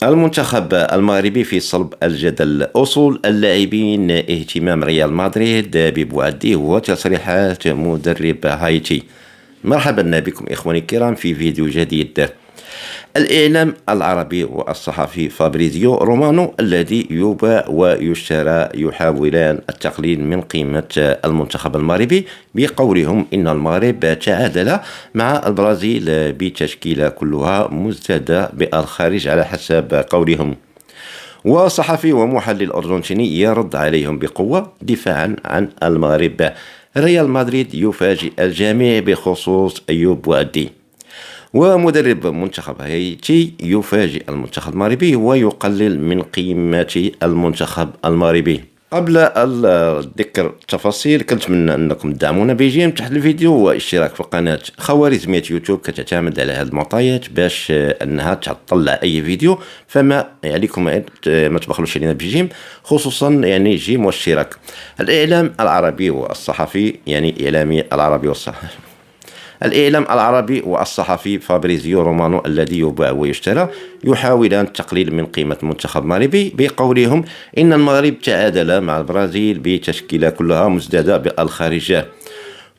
المنتخب المغربي في صلب الجدل، أصول اللاعبين، اهتمام ريال مدريد ببوعديه وتصريحات مدرب هايتي. مرحبا بكم إخواني الكرام في فيديو جديد. الإعلام العربي والصحفي فابريزيو رومانو الذي يباع ويشترى يحاولان التقليل من قيمة المنتخب المغربي بقولهم إن المغرب تعادل مع البرازيل بتشكيلة كلها مزدادة بالخارج على حسب قولهم. وصحفي ومحلل أرجنتيني يرد عليهم بقوة دفاعا عن المغرب. ريال مدريد يفاجئ الجميع بخصوص أيوب بوادي. ومدرب منتخب هايتي يفاجئ المنتخب المغربي ويقلل من قيمة المنتخب المغربي. قبل ذكر التفاصيل كنتمنى انكم تدعمونا بجيم تحت الفيديو واشتراك في القناة. خوارزمية يوتيوب كتعتمد على هذه المعطيات باش انها تطلع اي فيديو، فما عليكم ما تبخلوش علينا بجيم، خصوصا يعني جيم واشتراك. الاعلام العربي والصحفي اعلامي العربي والصحفي الإعلام العربي والصحفي فابريزيو رومانو الذي يباع ويشترى يحاولان التقليل من قيمة المنتخب المغربي بقولهم إن المغرب تعادل مع البرازيل بتشكيلة كلها مزدادة بالخارجة.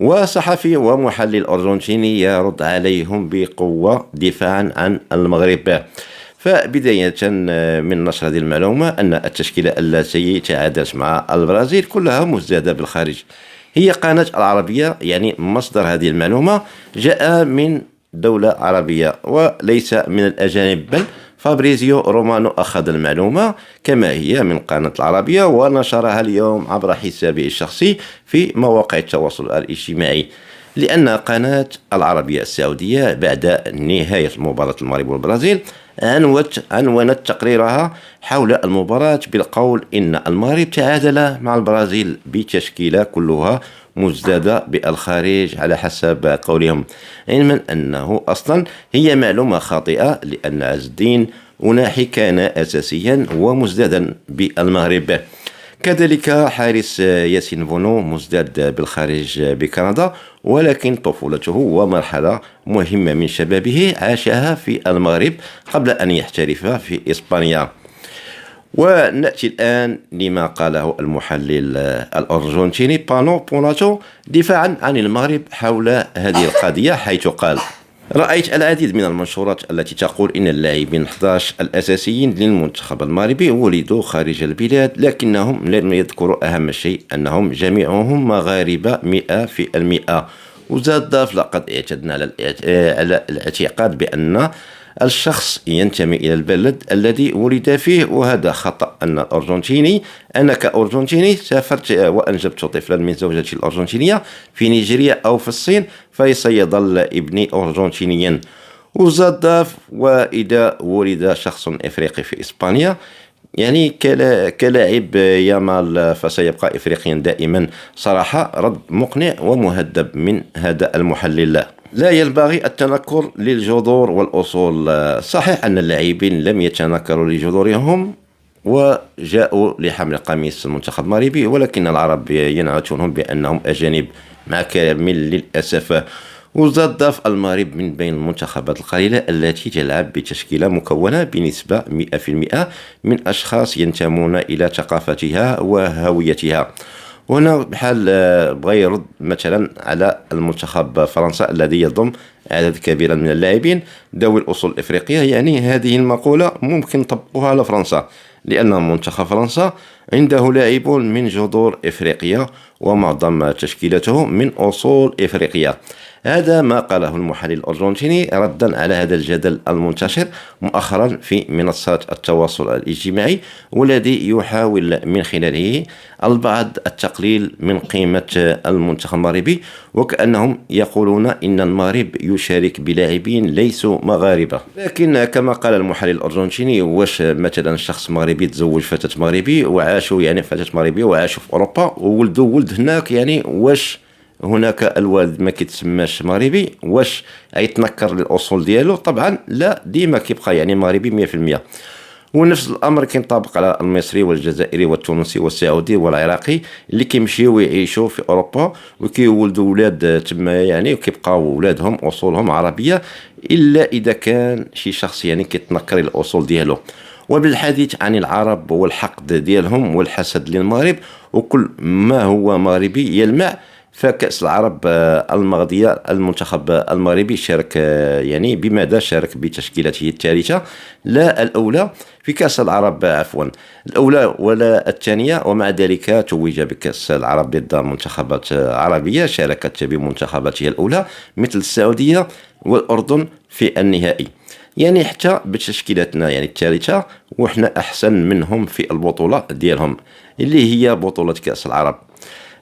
وصحفي ومحلل أرجنتيني يرد عليهم بقوة دفاعا عن المغرب. فبداية من نشر هذه المعلومة أن التشكيلة التي تعادلت مع البرازيل كلها مزدادة بالخارج. هي قناة العربية، مصدر هذه المعلومة جاء من دولة عربية وليس من الأجانب، بل فابريزيو رومانو أخذ المعلومة كما هي من قناة العربية ونشرها اليوم عبر حسابه الشخصي في مواقع التواصل الاجتماعي. لأن قناة العربية السعودية بعد نهاية مباراة المغرب والبرازيل عنونت تقريرها حول المباراة بالقول إن المغرب تعادل مع البرازيل بتشكيلة كلها مزدادة بالخارج على حسب قولهم، علما أنه أصلا هي معلومة خاطئة، لأن عز الدين أناحي كان أساسيا ومزدادا بالمغرب. كذلك حارس ياسين بونو مزداد بالخارج بكندا، ولكن طفولته ومرحلة مهمة من شبابه عاشها في المغرب قبل أن يحترف في إسبانيا. ونأتي الآن لما قاله المحلل الأرجنتيني بانو بوناتو دفاعا عن المغرب حول هذه القضية، حيث قال: رأيت العديد من المنشورات التي تقول إن اللاعبين 11 الأساسيين للمنتخب المغربي ولدوا خارج البلاد، لكنهم لم يذكروا أهم شيء، أنهم جميعهم مغاربة 100%. وزاد ضاف: لقد اعتدنا على الاعتقاد بأن الشخص ينتمي إلى البلد الذي ولد فيه، وهذا خطأ. أنا كأرجنتيني سافرت وأنجبت طفلا من زوجتي الأرجنتينية في نيجيريا أو في الصين، فسيظل ابني أرجنتينيا. وزاد ضاف: وإذا ولد شخص إفريقي في إسبانيا كلاعب يامال فسيبقى إفريقيا دائما. صراحة رد مقنع ومهذب من هذا المحلل. لا ينبغي التنكر للجذور والأصول. صحيح أن اللاعبين لم يتنكروا لجذورهم وجاءوا لحمل قميص المنتخب المغربي، ولكن العرب ينعتونهم بأنهم أجانب مع كامل للأسف. وزاد ضاف: المغرب من بين المنتخبات القليلة التي تلعب بتشكيلة مكونة بنسبة 100% من أشخاص ينتمون إلى ثقافتها وهويتها. هنا بحال بغى يرد مثلا على المنتخب فرنسا الذي يضم عدد كبير من اللاعبين ذوي الأصول الإفريقية. هذه المقولة ممكن طبقها على فرنسا، لأن منتخب فرنسا عنده لاعبون من جذور إفريقية ومعظم تشكيلته من أصول إفريقية. هذا ما قاله المحلل الأرجنتيني ردا على هذا الجدل المنتشر مؤخرا في منصات التواصل الاجتماعي، والذي يحاول من خلاله البعض التقليل من قيمة المنتخب المغربي، وكأنهم يقولون إن المغرب يشارك بلاعبين ليسوا مغاربة. لكن كما قال المحلل الأرجنتيني، واش مثلا شخص مغربي تزوج فتاة مغربي وعاشوا فتاة مغربية وعاشوا في أوروبا وولدوا ولد هناك، واش هناك الوالد ما كيتسماش مغربي؟ واش يتنكر للأصول ديالو؟ طبعا لا، ديما كيبقى مغربي 100%. ونفس الامر كينطبق على المصري والجزائري والتونسي والسعودي والعراقي اللي كيمشيو يعيشوا في اوروبا وكيولدوا ولاد تما، يعني وكيبقاو ولادهم اصولهم عربيه، الا اذا كان شي شخص يعني كيتنكر الاصول ديالو. وبالحديث عن العرب والحقد ديالهم والحسد للمغرب وكل ما هو مغربي يلمع، فكأس العرب الماضية المنتخب المغربي شارك يعني بماذا شارك بتشكيلته الثالثة لا الأولى في كأس العرب، عفوا الأولى ولا الثانية، ومع ذلك توج بكأس العرب ضد منتخبات عربية شاركت بمنتخباتها الأولى مثل السعودية والأردن في النهائي. يعني حتى بتشكيلتنا يعني الثالثة وإحنا أحسن منهم في البطولة ديالهم اللي هي بطولة كأس العرب.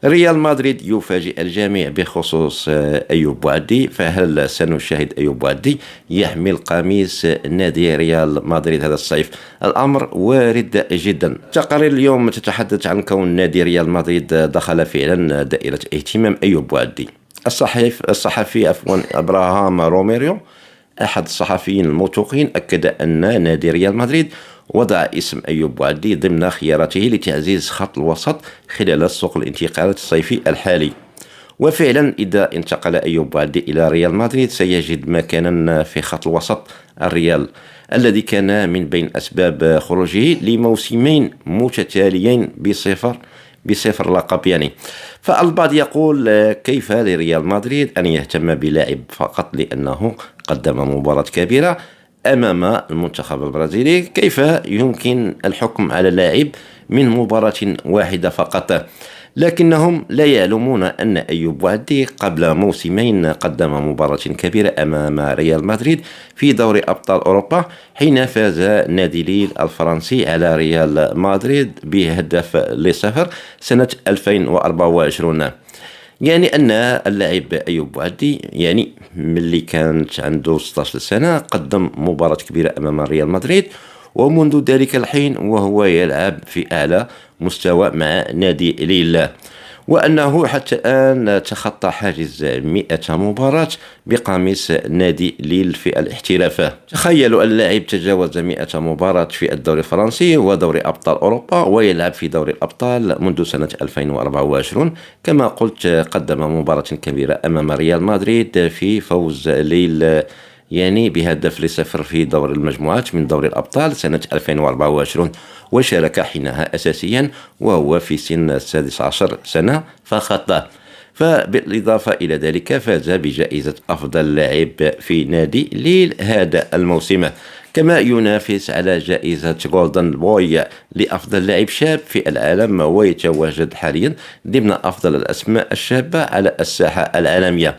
ريال مدريد يفاجئ الجميع بخصوص أيوب بوعدي، فهل سنشاهد أيوب بوعدي يحمل قميص نادي ريال مدريد هذا الصيف؟ الأمر وارد جدا. تقارير اليوم تتحدث عن كون نادي ريال مدريد دخل فعلا دائرة اهتمام أيوب بوعدي. الصحفي أبراهام روميريو أحد الصحفيين الموثوقين أكد أن نادي ريال مدريد وضع اسم أيوب بوعدي ضمن خياراته لتعزيز خط الوسط خلال سوق الانتقالات الصيفي الحالي. وفعلا إذا انتقل أيوب بوعدي إلى ريال مدريد سيجد مكانا في خط الوسط الريال الذي كان من بين أسباب خروجه لموسمين متتاليين بصفر لقب يعني. فالبعض يقول كيف لريال مدريد أن يهتم بلاعب فقط لأنه قدم مباراة كبيرة أمام المنتخب البرازيلي؟ كيف يمكن الحكم على لاعب من مباراة واحدة فقط؟ لكنهم لا يعلمون أن أيوب بوعدي قبل موسمين قدم مباراة كبيرة أمام ريال مدريد في دوري أبطال أوروبا حين فاز نادي ليل الفرنسي على ريال مدريد بهدف ل0 سنة 2024. يعني أن اللاعب أيوب بوعدي يعني ملي كانت عنده 16 سنة قدم مباراة كبيرة أمام ريال مدريد، ومنذ ذلك الحين وهو يلعب في أعلى مستوى مع نادي ليل، وأنه حتى الآن تخطى حاجز 100 مباراة بقميص نادي ليل في الاحتراف. تخيلوا اللاعب تجاوز 100 مباراة في الدوري الفرنسي ودوري أبطال أوروبا ويلعب في دوري الأبطال منذ سنة 2024. كما قلت قدم مباراة كبيرة أمام ريال مدريد في فوز ليل يعني بهدف ل0 في دور المجموعات من دوري الأبطال سنة 2024، وشارك حينها أساسيا وهو في سن 16 سنة فقط. فبالإضافة إلى ذلك فاز بجائزة أفضل لاعب في نادي ليل هذا الموسم، كما ينافس على جائزة جولدن بوي لأفضل لاعب شاب في العالم، ويتواجد حاليا ضمن أفضل الأسماء الشابة على الساحة العالمية.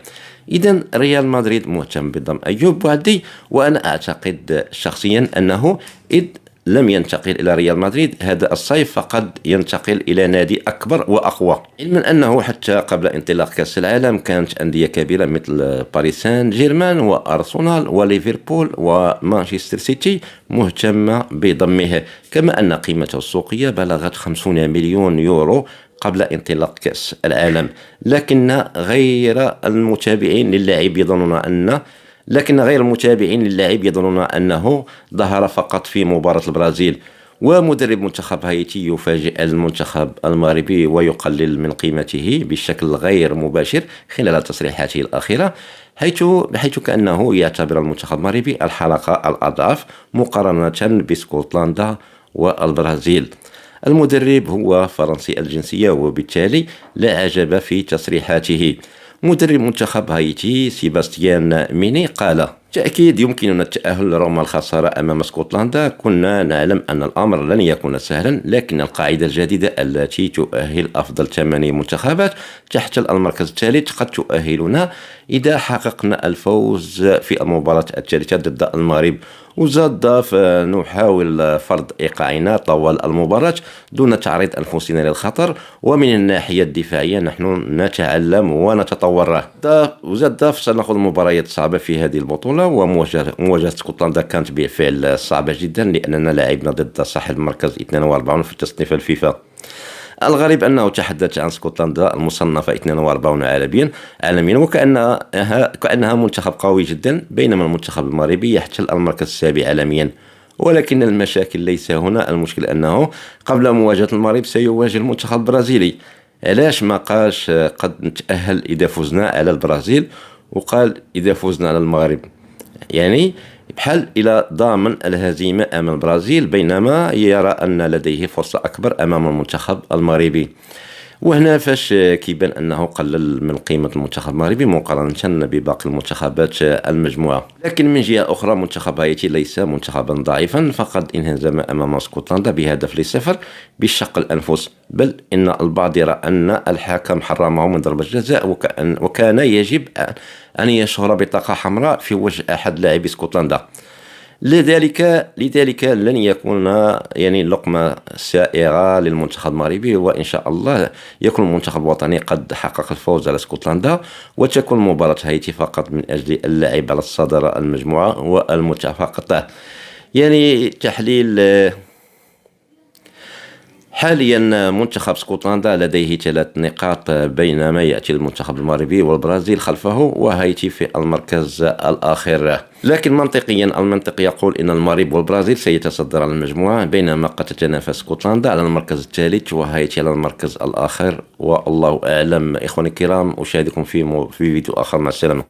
إذن ريال مدريد مهتم بضم أيوب بوعدي، وأنا أعتقد شخصيا أنه إذ لم ينتقل إلى ريال مدريد هذا الصيف فقد ينتقل إلى نادي أكبر وأقوى، علما أنه حتى قبل انطلاق كأس العالم كانت أندية كبيرة مثل باريس سان جيرمان وأرسنال وليفربول ومانشستر سيتي مهتمة بضمه، كما أن قيمته السوقية بلغت 50 مليون يورو قبل انطلاق كأس العالم. لكن غير المتابعين للاعب يظنون أنه ظهر فقط في مباراة البرازيل. ومدرب منتخب هايتي يفاجئ المنتخب المغربي ويقلل من قيمته بشكل غير مباشر خلال تصريحاته الأخيرة، حيث كأنه يعتبر المنتخب المغربي الحلقة الأضعف مقارنة باسكتلندا والبرازيل. المدرب هو فرنسي الجنسية وبالتالي لا عجب في تصريحاته. مدرب منتخب هايتي سيباستيان ميني قال: تأكيد يمكننا التأهل رغم الخسارة أمام اسكتلندا. كنا نعلم أن الأمر لن يكون سهلا، لكن القاعدة الجديدة التي تؤهل أفضل 8 منتخبات تحت المركز الثالث قد تؤهلنا إذا حققنا الفوز في المباراة الثالثة ضد المغرب. وزاد ضاف: نحاول فرض إيقاعنا طوال المباراة دون تعريض أنفسنا للخطر، ومن الناحية الدفاعية نحن نتعلم ونتطور. وزاد ضاف: سنخوض مباريات صعبة في هذه البطولة، ومواجهة اسكتلندا كانت بالفعل صعبة جدا لأننا لعبنا ضد صاحب المركز 42 في تصنيف الفيفا. الغريب أنه تحدث عن اسكتلندا المصنفة 42 عالميا وكأنها منتخب قوي جدا، بينما المنتخب المغربي يحتل المركز 7 عالميا. ولكن المشاكل ليس هنا. المشكل أنه قبل مواجهة المغرب سيواجه المنتخب البرازيلي. علاش ما قالش قد نتأهل إذا فزنا على البرازيل، وقال إذا فزنا على المغرب؟ يعني بحال إلى ضامن الهزيمة أمام البرازيل، بينما يرى أن لديه فرصة أكبر أمام المنتخب المغربي. وهنا فاش كيبان أنه قلل من قيمة المنتخب المغربي مقارنة بباقي المنتخبات المجموعة. لكن من جهة أخرى منتخب هايتي ليس منتخبا ضعيفا، فقد انهزم أمام اسكتلندا ب2-0 بشق الأنفس، بل إن البعض يرى أن الحكم حرمه من ضربة جزاء، وكان يجب أن يشهر بطاقة حمراء في وجه أحد لاعبي اسكتلندا. لذلك لن يكون يعني لقمة سائغة للمنتخب المغربي، وإن شاء الله يكون المنتخب الوطني قد حقق الفوز على اسكتلندا، وتكون مباراة هايتي فقط من أجل اللعب على الصدارة المجموعة والمتفقة. يعني تحليل حاليا منتخب اسكتلندا لديه 3 نقاط، بينما يأتي المنتخب المغربي والبرازيل خلفه، وهايتي في المركز الآخر. لكن المنطق يقول إن المغرب والبرازيل سيتصدران المجموعة، بينما قد تتنافس اسكتلندا على المركز الثالث وهايتي على المركز الآخر، والله أعلم. إخواني الكرام، أشاهدكم في فيديو آخر. مع السلامة.